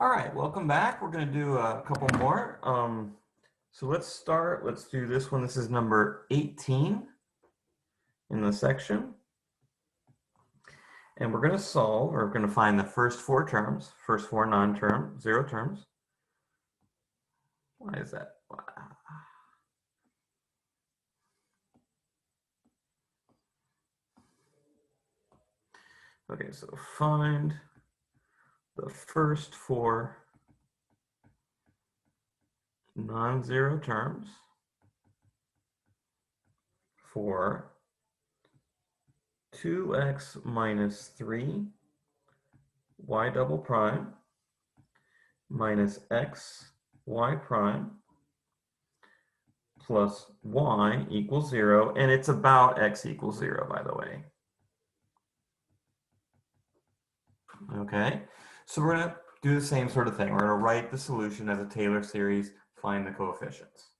All right, welcome back. We're going to do a couple more. So let's start. Let's do this one. This is number 18 in the section. And we're going to solve, or we're going to find the first four terms, first four non-term, zero terms. Why is that? Okay, so find the first four non-zero terms for 2x minus 3 y double prime minus x y prime plus y equals 0, and it's about x equals 0, by the way. Okay, so we're going to do the same sort of thing. We're going to write the solution as a Taylor series, find the coefficients.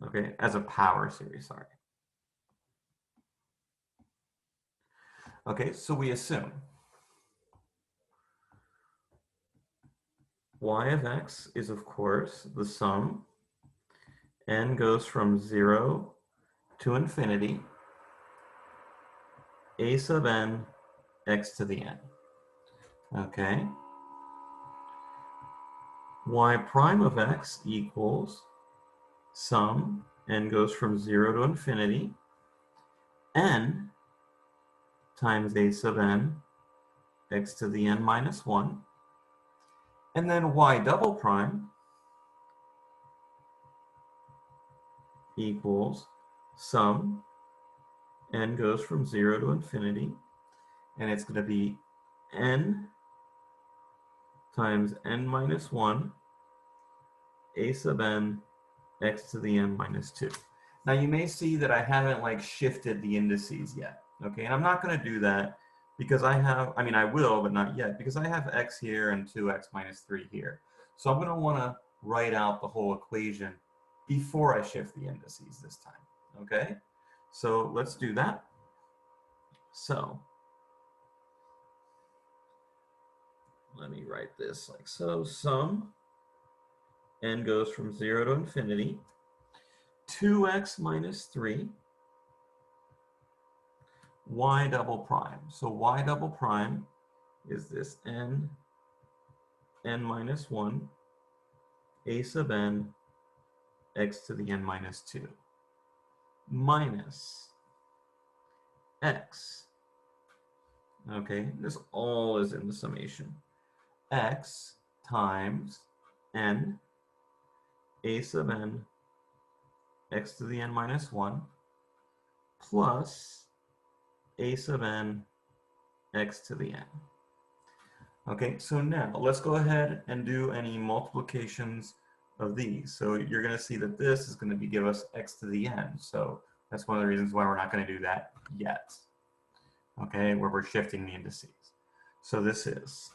Okay, as a power series, sorry. Okay, so we assume y of x is, of course, the sum. N goes from 0 to infinity, a sub n, x to the n. Okay. Y prime of x equals sum, n goes from 0 to infinity, n times a sub n, x to the n minus 1. And then y double prime equals sum, n goes from 0 to infinity, and it's going to be n times n minus 1, a sub n, x to the n minus 2. Now you may see that I haven't shifted the indices yet, okay? And I'm not going to do that because I will, but not yet, because I have x here and 2x minus 3 here. So I'm going to want to write out the whole equation before I shift the indices this time, okay? So let's do that. So let me write this like so. Sum, n goes from 0 to infinity, 2x minus 3, y double prime. So y double prime is this n minus 1, a sub n, x to the n minus 2, minus x. Okay, this all is in the summation. X times n, a sub n, x to the n minus 1, plus a sub n, x to the n. Okay, so now let's go ahead and do any multiplications of these. So you're going to see that this is going to give us x to the n. So that's one of the reasons why we're not going to do that yet. Okay, where we're shifting the indices. So this is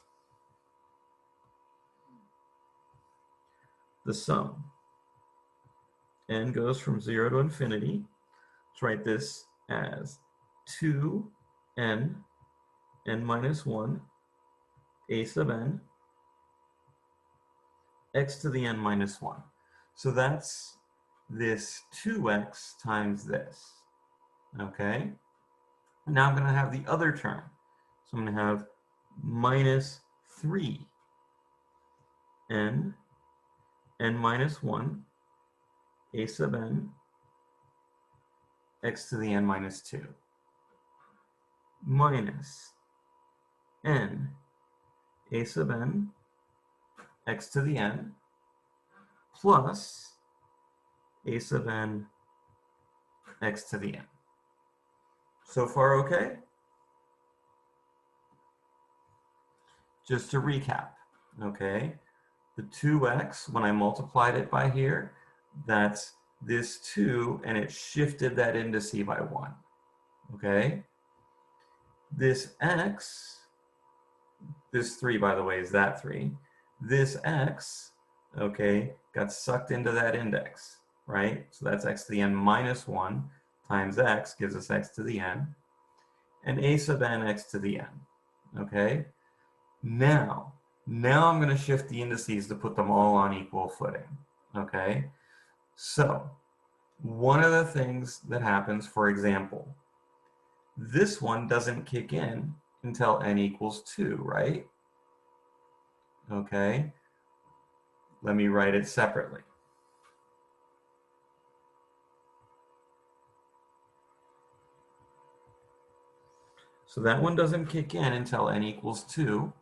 the sum. N goes from 0 to infinity. Let's write this as 2n, n minus 1, a sub n, x to the n minus 1. So that's this 2x times this. Okay? Now I'm going to have the other term. So I'm going to have minus 3 n minus 1, a sub n, x to the n minus 2, minus n, a sub n, x to the n, plus a sub n, x to the n. So far, okay? Just to recap, okay? The 2x, when I multiplied it by here, that's this 2, and it shifted that indice by 1, okay? This x, this 3, by the way, is that 3. This x, okay, got sucked into that index, right? So that's x to the n minus 1 times x gives us x to the n, and a sub n x to the n, okay? Now, Now I'm going to shift the indices to put them all on equal footing, okay? So one of the things that happens, for example, this one doesn't kick in until n equals 2, right? Okay, let me write it separately. So that one doesn't kick in until n equals 2.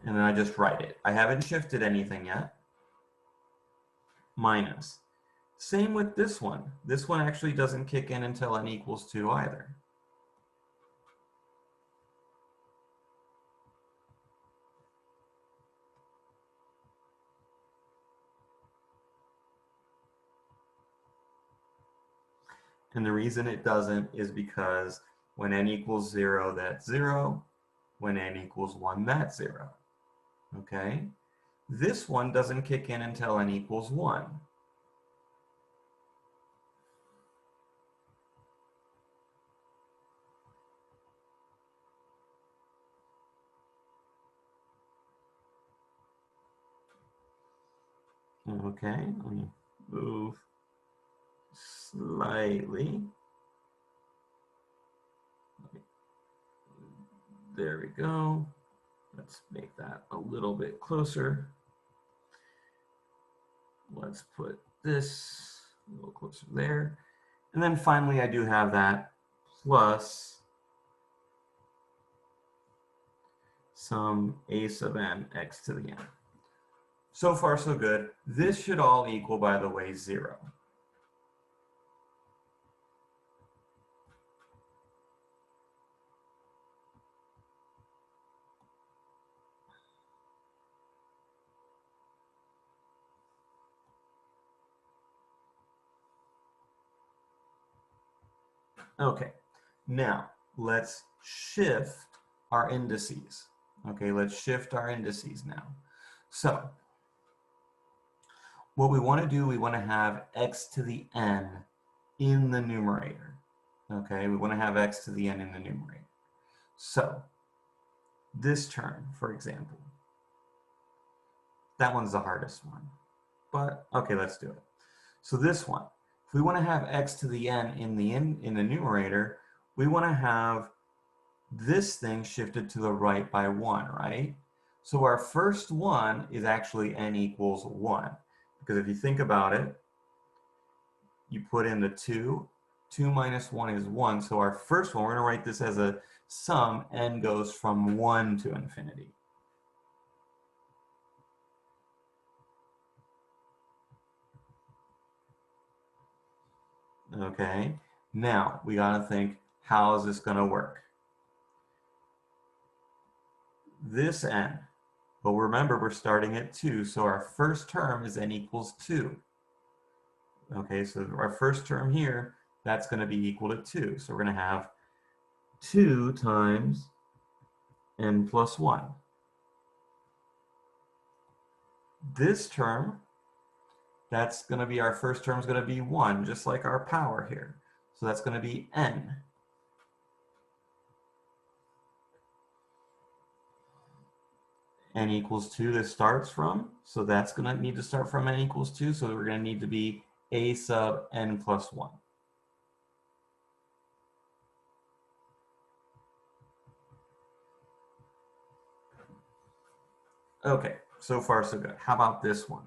And then I just write it. I haven't shifted anything yet. Minus. Same with this one. This one actually doesn't kick in until n equals 2 either. And the reason it doesn't is because when n equals 0, that's 0. When n equals 1, that's 0. Okay? This one doesn't kick in until n equals 1. Okay, let me move slightly. There we go. Let's make that a little bit closer. Let's put this a little closer there. And then finally, I do have that plus some a sub n x to the n. So far, so good. This should all equal, by the way, 0. Okay, now let's shift our indices. Okay, let's shift our indices now. So what we want to do, we want to have x to the n in the numerator. Okay, we want to have x to the n in the numerator. So this term, for example, that one's the hardest one. But okay, let's do it. So this one, if we want to have x to the n in the numerator, we want to have this thing shifted to the right by 1, right? So our first one is actually n equals 1. Because if you think about it, you put in the 2. 2 minus 1 is 1. So our first one, we're going to write this as a sum. N goes from 1 to infinity. Okay, now we got to think, how is this going to work? This n, but remember we're starting at 2, so our first term is n equals 2. Okay, so our first term here, that's going to be equal to 2. So we're going to have 2 times n plus 1. This term, that's going to be, our first term is going to be 1, just like our power here. So that's going to be n. N equals 2 this starts from, so that's going to need to start from n equals 2, so we're going to need to be a sub n plus 1. Okay, so far so good. How about this one?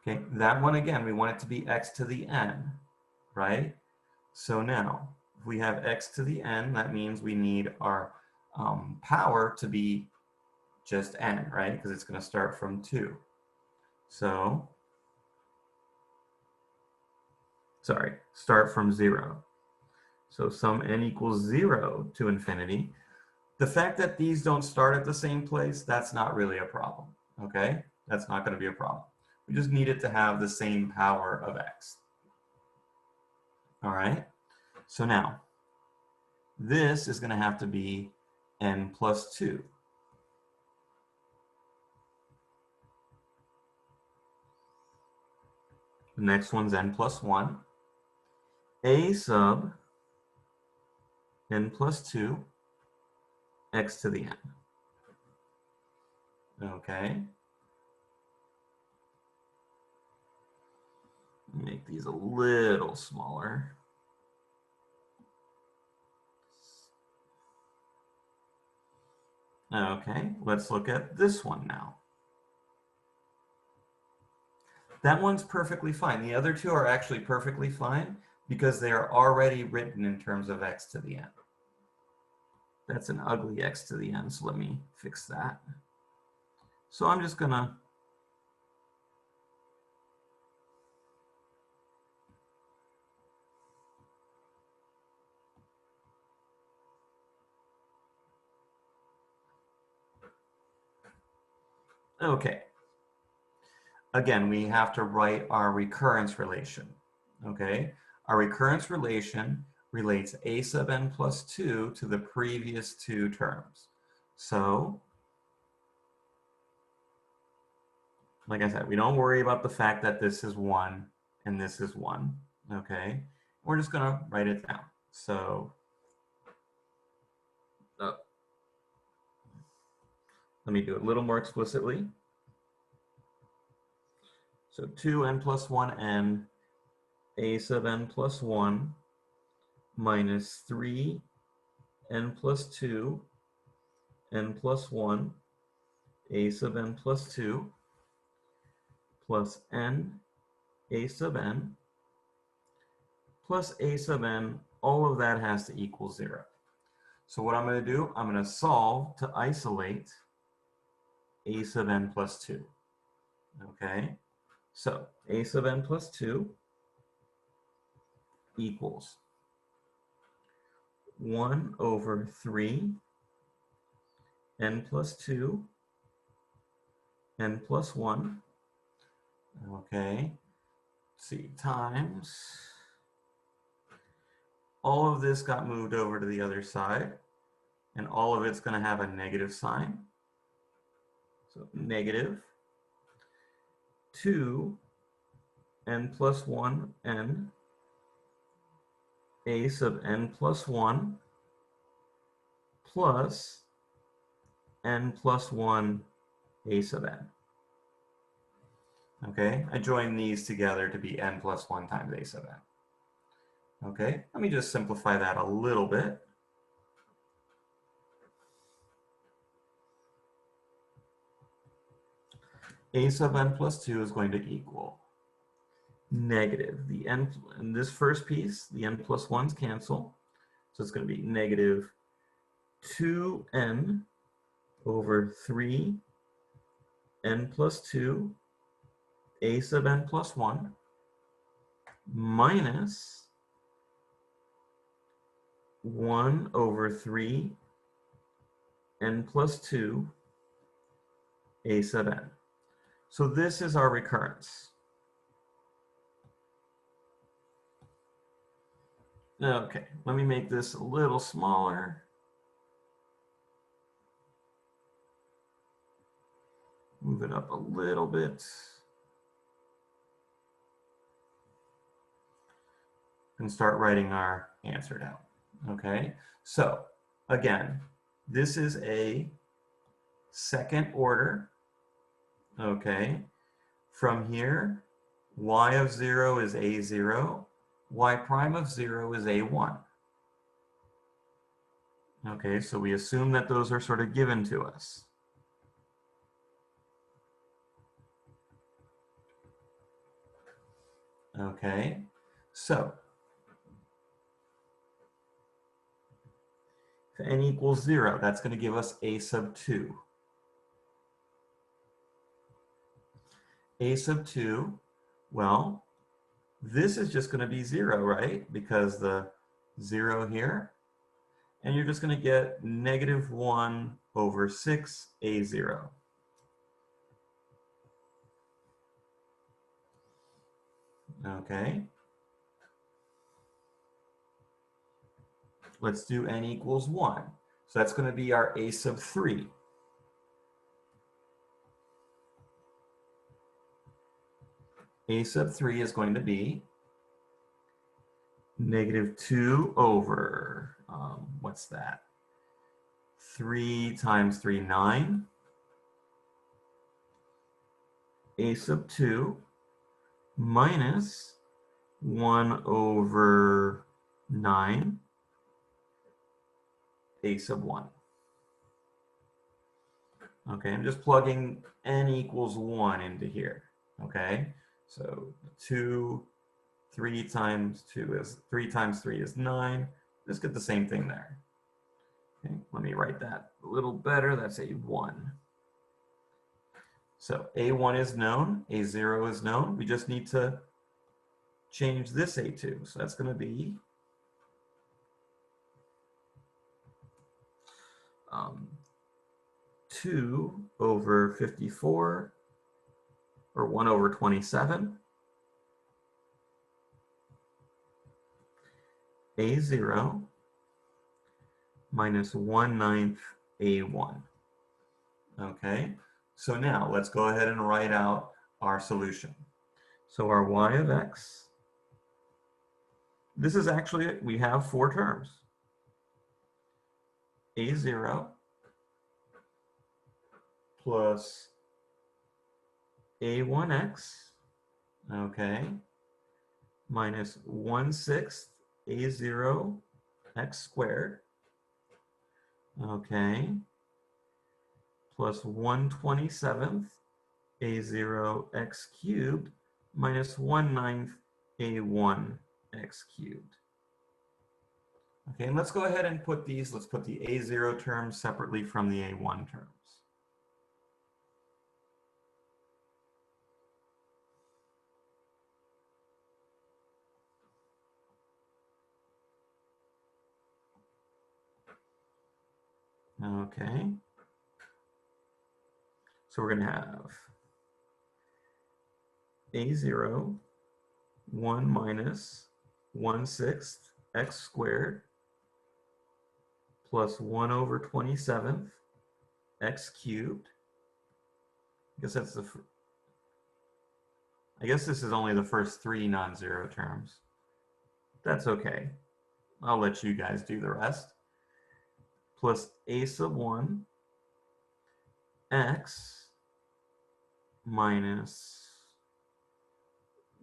Okay, that one again, we want it to be x to the n, right? So now, if we have x to the n, that means we need our power to be just n, right? Because it's going to start from 2. So, sorry, start from 0. So sum n equals 0 to infinity. The fact that these don't start at the same place, that's not really a problem, okay? That's not going to be a problem. We just need it to have the same power of x. All right? So now, this is going to have to be n plus 2. The next one's n plus 1. a sub n plus 2 x to the n. Okay. Make these a little smaller. Okay, let's look at this one now. That one's perfectly fine. The other two are actually perfectly fine because they are already written in terms of x to the n. That's an ugly x to the n, so let me fix that. So I'm just gonna okay. Again, we have to write our recurrence relation. Okay, our recurrence relation relates a sub n plus 2 to the previous two terms. So, like I said, we don't worry about the fact that this is 1 and this is 1. Okay, we're just going to write it down. So, let me do it a little more explicitly. So 2n plus 1n, a sub n plus 1 minus 3n plus 2, n plus 1, a sub n plus 2, plus n, a sub n, plus a sub n, all of that has to equal 0. So what I'm going to do, I'm going to solve to isolate a sub n plus 2. Okay, so a sub n plus 2 equals 1 over 3 n plus 2 n plus 1. Okay, let's see, times. All of this got moved over to the other side, and all of it's going to have a negative sign. So negative 2 n plus 1 n, a sub n plus 1 plus n plus 1 a sub n. Okay, I joined these together to be n plus 1 times a sub n. Okay, let me just simplify that a little bit. A sub n plus 2 is going to equal negative the n, in this first piece, the n plus 1's cancel. So it's going to be negative 2n over 3 n plus 2 a sub n plus 1 minus 1 over 3 n plus 2 a sub n. So this is our recurrence. Okay, let me make this a little smaller. Move it up a little bit. And start writing our answer down. Okay, so again, this is a second order. Okay, from here, y of 0 is a0, y prime of 0 is a1. Okay, so we assume that those are sort of given to us. Okay, so if n equals 0, that's going to give us a sub 2. A sub 2, well, this is just going to be 0, right? Because the 0 here. And you're just going to get negative 1 over 6 a0. Okay. Let's do n equals 1. So that's going to be our a sub 3. A sub 3 is going to be negative 2 over, what's that? 3 times 3, 9. A sub 2 minus 1 over 9, a sub 1. Okay, I'm just plugging n equals 1 into here. Okay, so 2, 3 times 2 is 3 times 3 is 9. Let's get the same thing there. Okay, let me write that a little better. That's a 1. So a1 is known, a0 is known. We just need to change this a2. So that's going to be 2 over 54, or 1 over 27. A0 minus 1/9 A1. Okay, so now let's go ahead and write out our solution. So our y of x, this is actually, we have 4 terms. A0 plus A1x, okay, minus 1/6 A0 x squared, okay, plus 1/27 A0 x cubed minus 1/9 A1 x cubed. Okay, and let's go ahead and put these, let's put the A0 terms separately from the A1 terms. Okay, so we're going to have A0, 1 minus 1/6 x squared plus 1 over 27 x cubed. I guess this is only the first 3 non-zero terms. That's okay. I'll let you guys do the rest. Plus a sub 1 x minus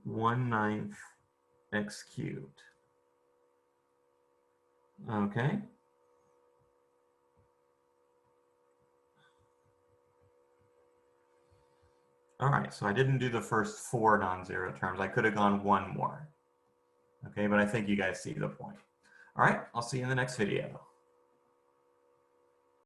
1/9 x cubed. Okay. All right, so I didn't do the first 4 non-zero terms. I could have gone 1 more. Okay, but I think you guys see the point. All right, I'll see you in the next video.